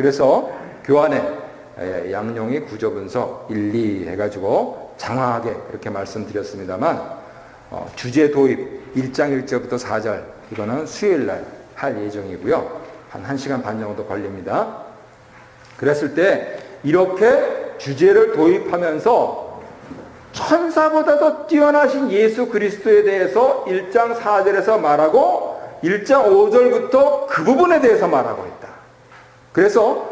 그래서 교환에 양용이 구조분석 1, 2 해가지고 장황하게 이렇게 말씀드렸습니다만 주제 도입 1장 1절부터 4절 이거는 수요일날 할 예정이고요. 한 1시간 반 정도 걸립니다. 그랬을 때 이렇게 주제를 도입하면서 천사보다도 뛰어나신 예수 그리스도에 대해서 1장 4절에서 말하고 1장 5절부터 그 부분에 대해서 말하고 있다. 그래서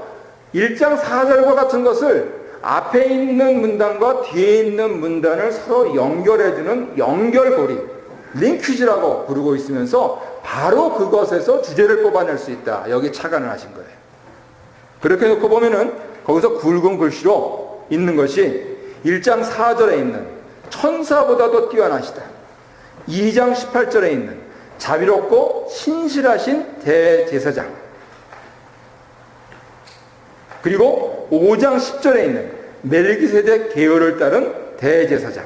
1장 4절과 같은 것을 앞에 있는 문단과 뒤에 있는 문단을 서로 연결해주는 연결고리, 링퀴즈라고 부르고 있으면서 바로 그것에서 주제를 뽑아낼 수 있다. 여기 착안을 하신 거예요. 그렇게 놓고 보면은 거기서 굵은 글씨로 있는 것이 1장 4절에 있는 천사보다도 뛰어나시다. 2장 18절에 있는 자비롭고 신실하신 대제사장. 그리고 5장 10절에 있는 멜기세덱 계열을 따른 대제사장.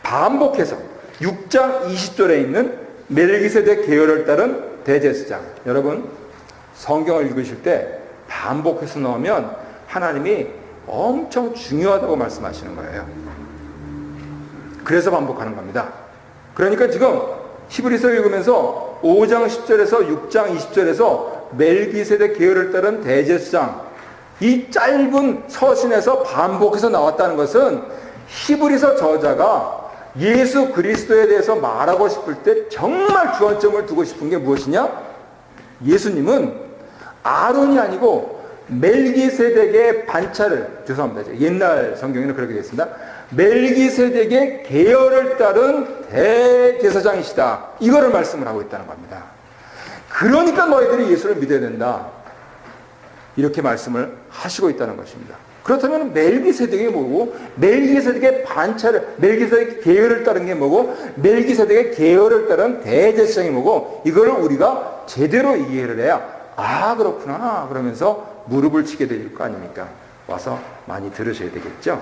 반복해서 6장 20절에 있는 멜기세덱 계열을 따른 대제사장. 여러분 성경을 읽으실 때 반복해서 넣으면 하나님이 엄청 중요하다고 말씀하시는 거예요. 그래서 반복하는 겁니다. 그러니까 지금 히브리서 읽으면서 5장 10절에서 6장 20절에서 멜기세덱 계열을 따른 대제사장, 이 짧은 서신에서 반복해서 나왔다는 것은 히브리서 저자가 예수 그리스도에 대해서 말하고 싶을 때 정말 주안점을 두고 싶은 게 무엇이냐? 예수님은 아론이 아니고 멜기세덱의 반차를, 죄송합니다. 옛날 성경에는 그렇게 되어 있습니다. 멜기세덱의 계열을 따른 대제사장이시다. 이거를 말씀을 하고 있다는 겁니다. 그러니까 너희들이 예수를 믿어야 된다. 이렇게 말씀을 하시고 있다는 것입니다. 그렇다면 멜기세덱이 뭐고, 멜기세덱의 반차를, 멜기세덱의 계열을 따른 게 뭐고, 멜기세덱의 계열을 따른 대제사장이 뭐고, 이걸 우리가 제대로 이해를 해야 아 그렇구나 그러면서 무릎을 치게 될 거 아닙니까? 와서 많이 들으셔야 되겠죠.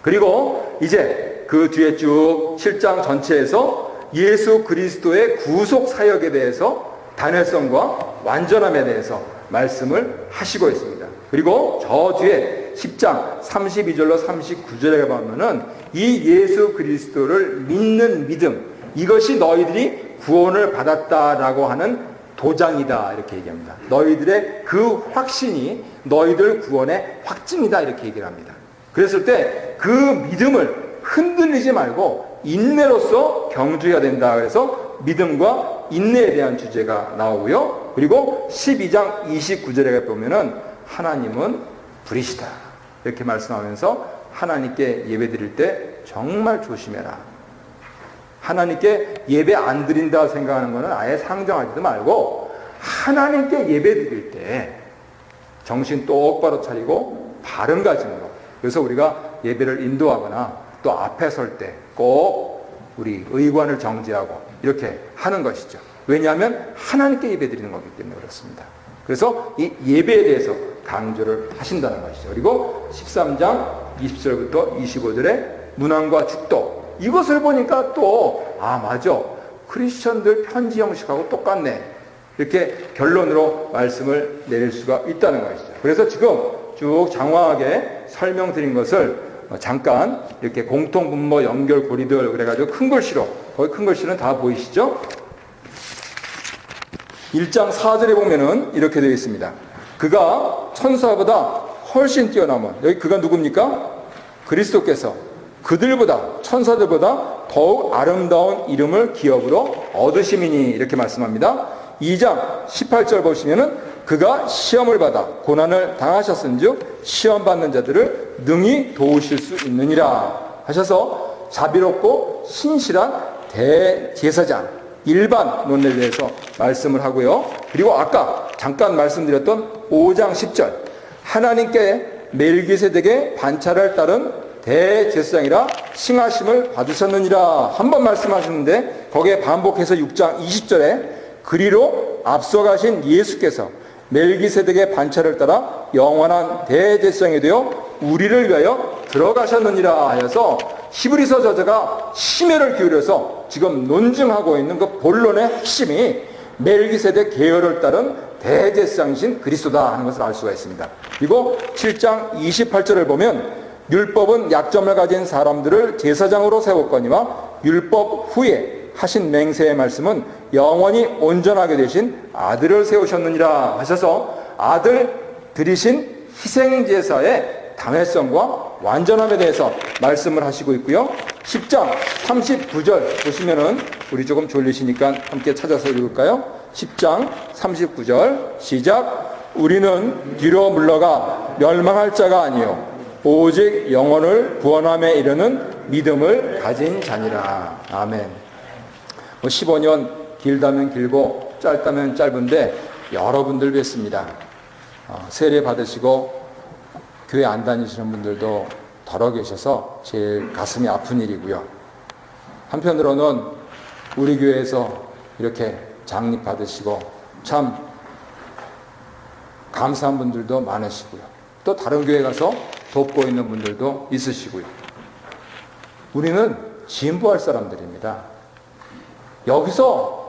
그리고 이제 그 뒤에 쭉 7장 전체에서 예수 그리스도의 구속 사역에 대해서 단회성과 완전함에 대해서 말씀을 하시고 있습니다. 그리고 저 뒤에 10장 32절로 39절에 보면은 이 예수 그리스도를 믿는 믿음, 이것이 너희들이 구원을 받았다라고 하는 도장이다 이렇게 얘기합니다. 너희들의 그 확신이 너희들 구원의 확증이다 이렇게 얘기를 합니다. 그랬을 때 그 믿음을 흔들리지 말고 인내로서 경주해야 된다. 그래서 믿음과 인내에 대한 주제가 나오고요. 그리고 12장 29절에 보면은 하나님은 불이시다 이렇게 말씀하면서 하나님께 예배 드릴 때 정말 조심해라. 하나님께 예배 안 드린다 생각하는 것은 아예 상정하지도 말고 하나님께 예배 드릴 때 정신 똑바로 차리고 바른 가짐으로, 그래서 우리가 예배를 인도하거나 또 앞에 설 때 꼭 우리 의관을 정지하고 이렇게 하는 것이죠. 왜냐하면 하나님께 예배 드리는 거기 때문에 그렇습니다. 그래서 이 예배에 대해서 강조를 하신다는 것이죠. 그리고 13장 20절부터 25절에 문안과 축도, 이것을 보니까 또 맞아, 크리스천들 편지 형식하고 똑같네 이렇게 결론으로 말씀을 내릴 수가 있다는 것이죠. 그래서 지금 쭉 장황하게 설명드린 것을 잠깐 이렇게 공통분모 연결 고리들 그래가지고 큰 글씨로, 거기 큰 글씨는 다 보이시죠? 1장 4절에 보면은 이렇게 되어 있습니다. 그가 천사보다 훨씬 뛰어남은, 여기 그가 누굽니까? 그리스도께서 그들보다, 천사들보다 더욱 아름다운 이름을 기업으로 얻으심이니 이렇게 말씀합니다. 2장 18절 보시면은 그가 시험을 받아 고난을 당하셨은즉 시험 받는 자들을 능히 도우실 수 있느니라 하셔서 자비롭고 신실한 대제사장, 일반 논리에 대해서 말씀을 하고요. 그리고 아까 잠깐 말씀드렸던 5장 10절 하나님께 멜기세덱의 반차를 따른 대제사장이라 칭하심을 받으셨느니라 한 번 말씀하셨는데, 거기에 반복해서 6장 20절에 그리로 앞서가신 예수께서 멜기세덱의 반차를 따라 영원한 대제사장이 되어 우리를 위하여 들어가셨느니라 하여서 히브리서 저자가 심혈을 기울여서 지금 논증하고 있는 그 본론의 핵심이 멜기세덱 계열을 따른 대제사장이신 그리스도다 하는 것을 알 수가 있습니다. 그리고 7장 28절을 보면 율법은 약점을 가진 사람들을 제사장으로 세웠거니와 율법 후에 하신 맹세의 말씀은 영원히 온전하게 되신 아들을 세우셨느니라 하셔서 아들 드리신 희생제사의 당회성과 완전함에 대해서 말씀을 하시고 있고요. 10장 39절 보시면은 우리 조금 졸리시니까 함께 찾아서 읽을까요? 10장 39절 시작. 우리는 뒤로 물러가 멸망할 자가 아니요 오직 영혼을 구원함에 이르는 믿음을 가진 자니라. 아멘. 15년 길다면 길고 짧다면 짧은데 여러분들 뵙습니다. 세례 받으시고 교회 안 다니시는 분들도 덜어 계셔서 제일 가슴이 아픈 일이고요. 한편으로는 우리 교회에서 이렇게 장립 받으시고 참 감사한 분들도 많으시고요. 또 다른 교회 가서 돕고 있는 분들도 있으시고요. 우리는 진보할 사람들입니다. 여기서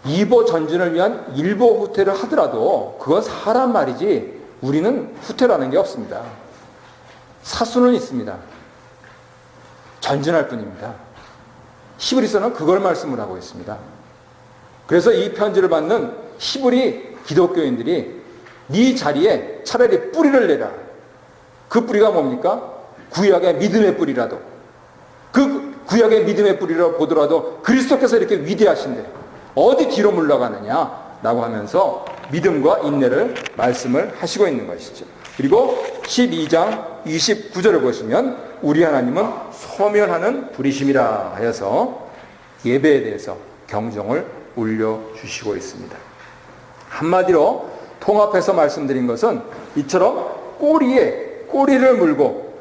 2보 전진을 위한 1보 후퇴를 하더라도 그건 사람 말이지 우리는 후퇴라는 게 없습니다. 사수는 있습니다. 전진할 뿐입니다. 히브리서는 그걸 말씀을 하고 있습니다. 그래서 이 편지를 받는 히브리 기독교인들이 네 자리에 차라리 뿌리를 내라. 그 뿌리가 뭡니까? 구약의 믿음의 뿌리라도, 그 구약의 믿음의 뿌리라고 보더라도 그리스도께서 이렇게 위대하신데 어디 뒤로 물러가느냐 라고 하면서 믿음과 인내를 말씀을 하시고 있는 것이죠. 그리고 12장 29절을 보시면 우리 하나님은 소멸하는 불이심이라 하여서 예배에 대해서 경종을 울려주시고 있습니다. 한마디로 통합해서 말씀드린 것은 이처럼 꼬리에 꼬리를 물고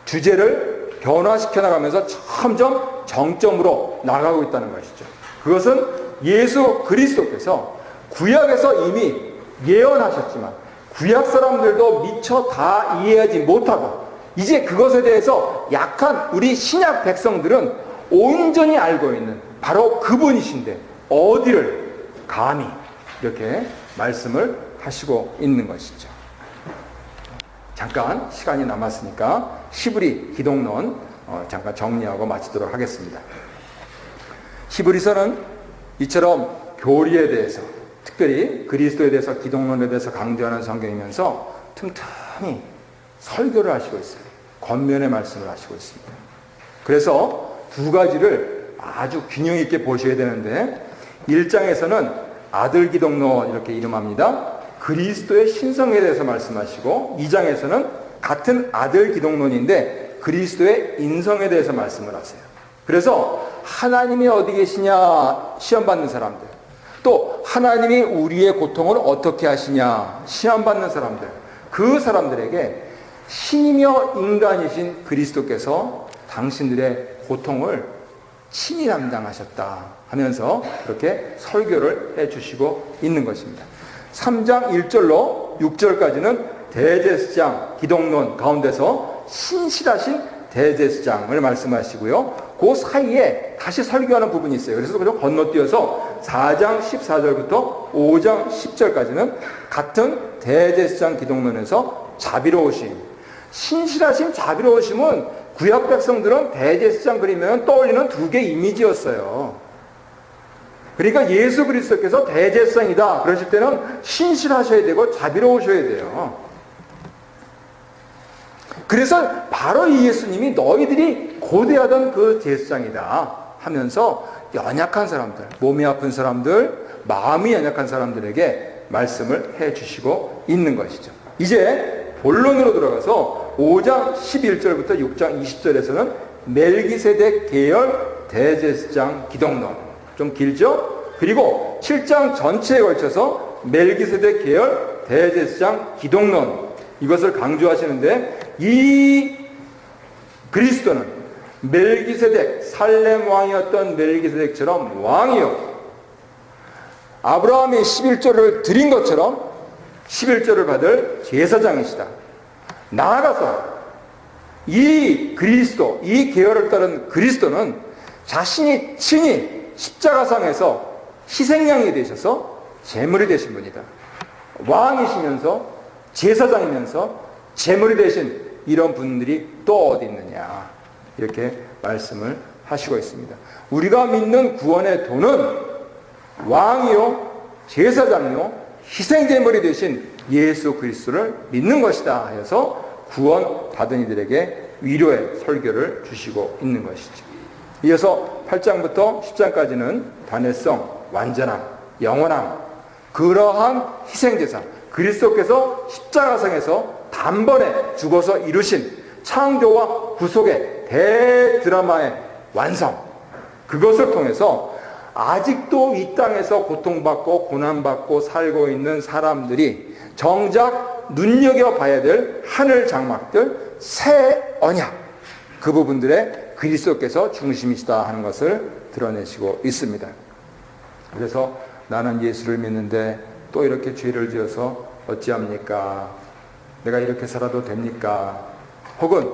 주제를 변화시켜 나가면서 점점 정점으로 나가고 있다는 것이죠. 그것은 예수 그리스도께서 구약에서 이미 예언하셨지만 구약 사람들도 미처 다 이해하지 못하고 이제 그것에 대해서 약한 우리 신약 백성들은 온전히 알고 있는 바로 그분이신데 어디를 감히 이렇게 말씀을 하시고 있는 것이죠. 잠깐 시간이 남았으니까 히브리 기독론 잠깐 정리하고 마치도록 하겠습니다. 히브리서는 이처럼 교리에 대해서 특별히 그리스도에 대해서 기독론에 대해서 강조하는 성경이면서 틈틈이 설교를 하시고 있어요. 겉면의 말씀을 하시고 있습니다. 그래서 두 가지를 아주 균형 있게 보셔야 되는데 1장에서는 아들 기독론 이렇게 이름합니다. 그리스도의 신성에 대해서 말씀하시고 2장에서는 같은 아들 기독론인데 그리스도의 인성에 대해서 말씀을 하세요. 그래서 하나님이 어디 계시냐 시험받는 사람들, 또 하나님이 우리의 고통을 어떻게 하시냐 시험받는 사람들, 그 사람들에게 신이며 인간이신 그리스도께서 당신들의 고통을 친히 담당하셨다 하면서 그렇게 설교를 해주시고 있는 것입니다. 3장 1절로 6절까지는 대제사장 기독론 가운데서 신실하신 대제사장을 말씀하시고요. 그 사이에 다시 설교하는 부분이 있어요. 그래서 그냥 건너뛰어서 4장 14절부터 5장 10절까지는 같은 대제사장 기독론에서 자비로우심, 신실하심, 자비로우심은 구약 백성들은 대제사장 그리면 떠올리는 두 개의 이미지였어요. 그러니까 예수 그리스도께서 대제사장이다 그러실 때는 신실하셔야 되고 자비로우셔야 돼요. 그래서 바로 이 예수님이 너희들이 고대하던 그 제사장이다 하면서 연약한 사람들, 몸이 아픈 사람들, 마음이 연약한 사람들에게 말씀을 해주시고 있는 것이죠. 이제 본론으로 들어가서 5장 11절부터 6장 20절에서는 멜기세덱 계열 대제사장 기독론, 좀 길죠? 그리고 7장 전체에 걸쳐서 멜기세덱 계열 대제사장 기독론, 이것을 강조하시는데 이 그리스도는 멜기세덱, 살렘 왕이었던 멜기세덱처럼 왕이요, 아브라함이 11조를 드린 것처럼 11조를 받을 제사장이시다. 나아가서 이 그리스도, 이 계열을 따른 그리스도는 자신이 친히 십자가상에서 희생양이 되셔서 제물이 되신 분이다. 왕이시면서 제사장이면서 제물이 되신 이런 분들이 또 어디 있느냐, 이렇게 말씀을 하시고 있습니다. 우리가 믿는 구원의 도는 왕이요 제사장이요 희생제물이 되신 예수 그리스도를 믿는 것이다 하여서 구원 받은 이들에게 위로의 설교를 주시고 있는 것이죠. 이어서 8장부터 10장까지는 단회성, 완전함, 영원함, 그러한 희생제사, 그리스도께서 십자가상에서 단번에 죽어서 이루신 창조와 구속의 대드라마의 완성, 그것을 통해서 아직도 이 땅에서 고통받고 고난받고 살고 있는 사람들이 정작 눈여겨봐야 될 하늘 장막들, 새 언약, 그 부분들에 그리스도께서 중심이시다 하는 것을 드러내시고 있습니다. 그래서 나는 예수를 믿는데 또 이렇게 죄를 지어서 어찌합니까? 내가 이렇게 살아도 됩니까? 혹은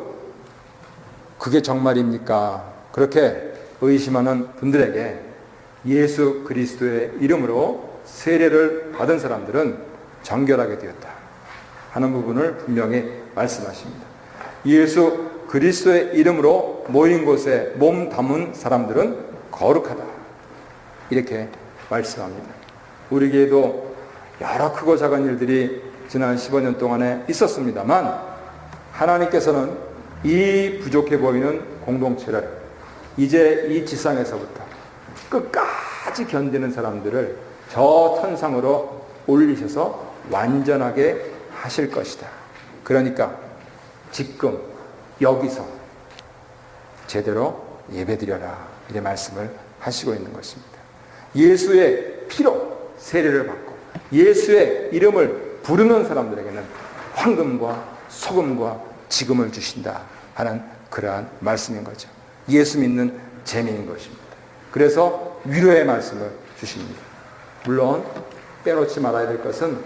그게 정말입니까? 그렇게 의심하는 분들에게 예수 그리스도의 이름으로 세례를 받은 사람들은 정결하게 되었다 하는 부분을 분명히 말씀하십니다. 예수 그리스도의 이름으로 모인 곳에 몸 담은 사람들은 거룩하다, 이렇게 말씀합니다. 우리에게도 여러 크고 작은 일들이 지난 15년 동안에 있었습니다만 하나님께서는 이 부족해 보이는 공동체를 이제 이 지상에서부터 끝까지 견디는 사람들을 저 천상으로 올리셔서 완전하게 하실 것이다. 그러니까 지금 여기서 제대로 예배드려라, 이런 말씀을 하시고 있는 것입니다. 예수의 피로 세례를 받고 예수의 이름을 부르는 사람들에게는 황금과 소금과 지금을 주신다 하는 그러한 말씀인 거죠. 예수 믿는 재미인 것입니다. 그래서 위로의 말씀을 주십니다. 물론 빼놓지 말아야 될 것은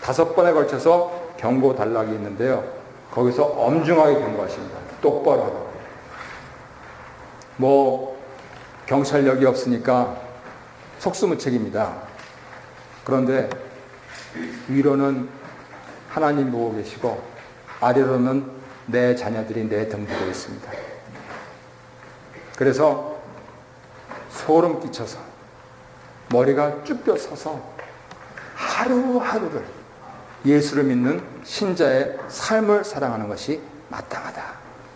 5번에 걸쳐서 경고 단락이 있는데요, 거기서 엄중하게 경고하십니다. 똑바로 하라고. 경찰력이 없으니까 속수무책입니다. 그런데 위로는 하나님 보고 계시고 아래로는 내 자녀들이 내 등 보고 있습니다. 그래서 소름 끼쳐서 머리가 쭈뼛 서서 하루하루를 예수를 믿는 신자의 삶을 살아가는 것이 마땅하다,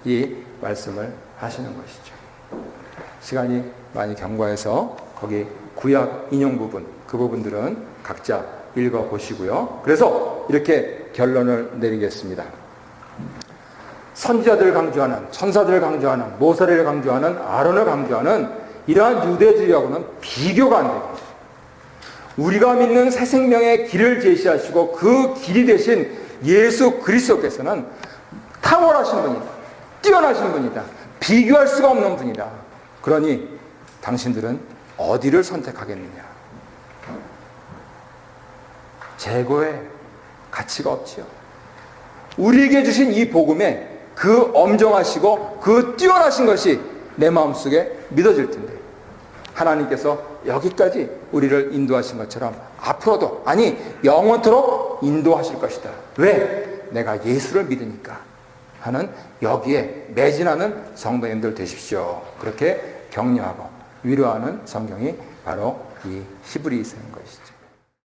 이 말씀을 하시는 것이죠. 시간이 많이 경과해서 거기 구약 인용 부분, 그 부분들은 각자 읽어보시고요. 그래서 이렇게 결론을 내리겠습니다. 선지자들을 강조하는, 천사들을 강조하는, 모세를 강조하는, 아론을 강조하는 이러한 유대주의하고는 비교가 안 됩니다. 우리가 믿는 새 생명의 길을 제시하시고 그 길이 되신 예수 그리스도께서는 탁월하신 분이다, 뛰어나신 분이다, 비교할 수가 없는 분이다. 그러니 당신들은 어디를 선택하겠느냐? 재고의 가치가 없지요. 우리에게 주신 이 복음에 그 엄정하시고 그 뛰어나신 것이 내 마음속에 믿어질 텐데, 하나님께서 여기까지 우리를 인도하신 것처럼 앞으로도, 아니 영원토록 인도하실 것이다. 왜? 내가 예수를 믿으니까 하는, 여기에 매진하는 성도님들 되십시오. 그렇게 격려하고 위로하는 성경이 바로 이 히브리서인 것이죠.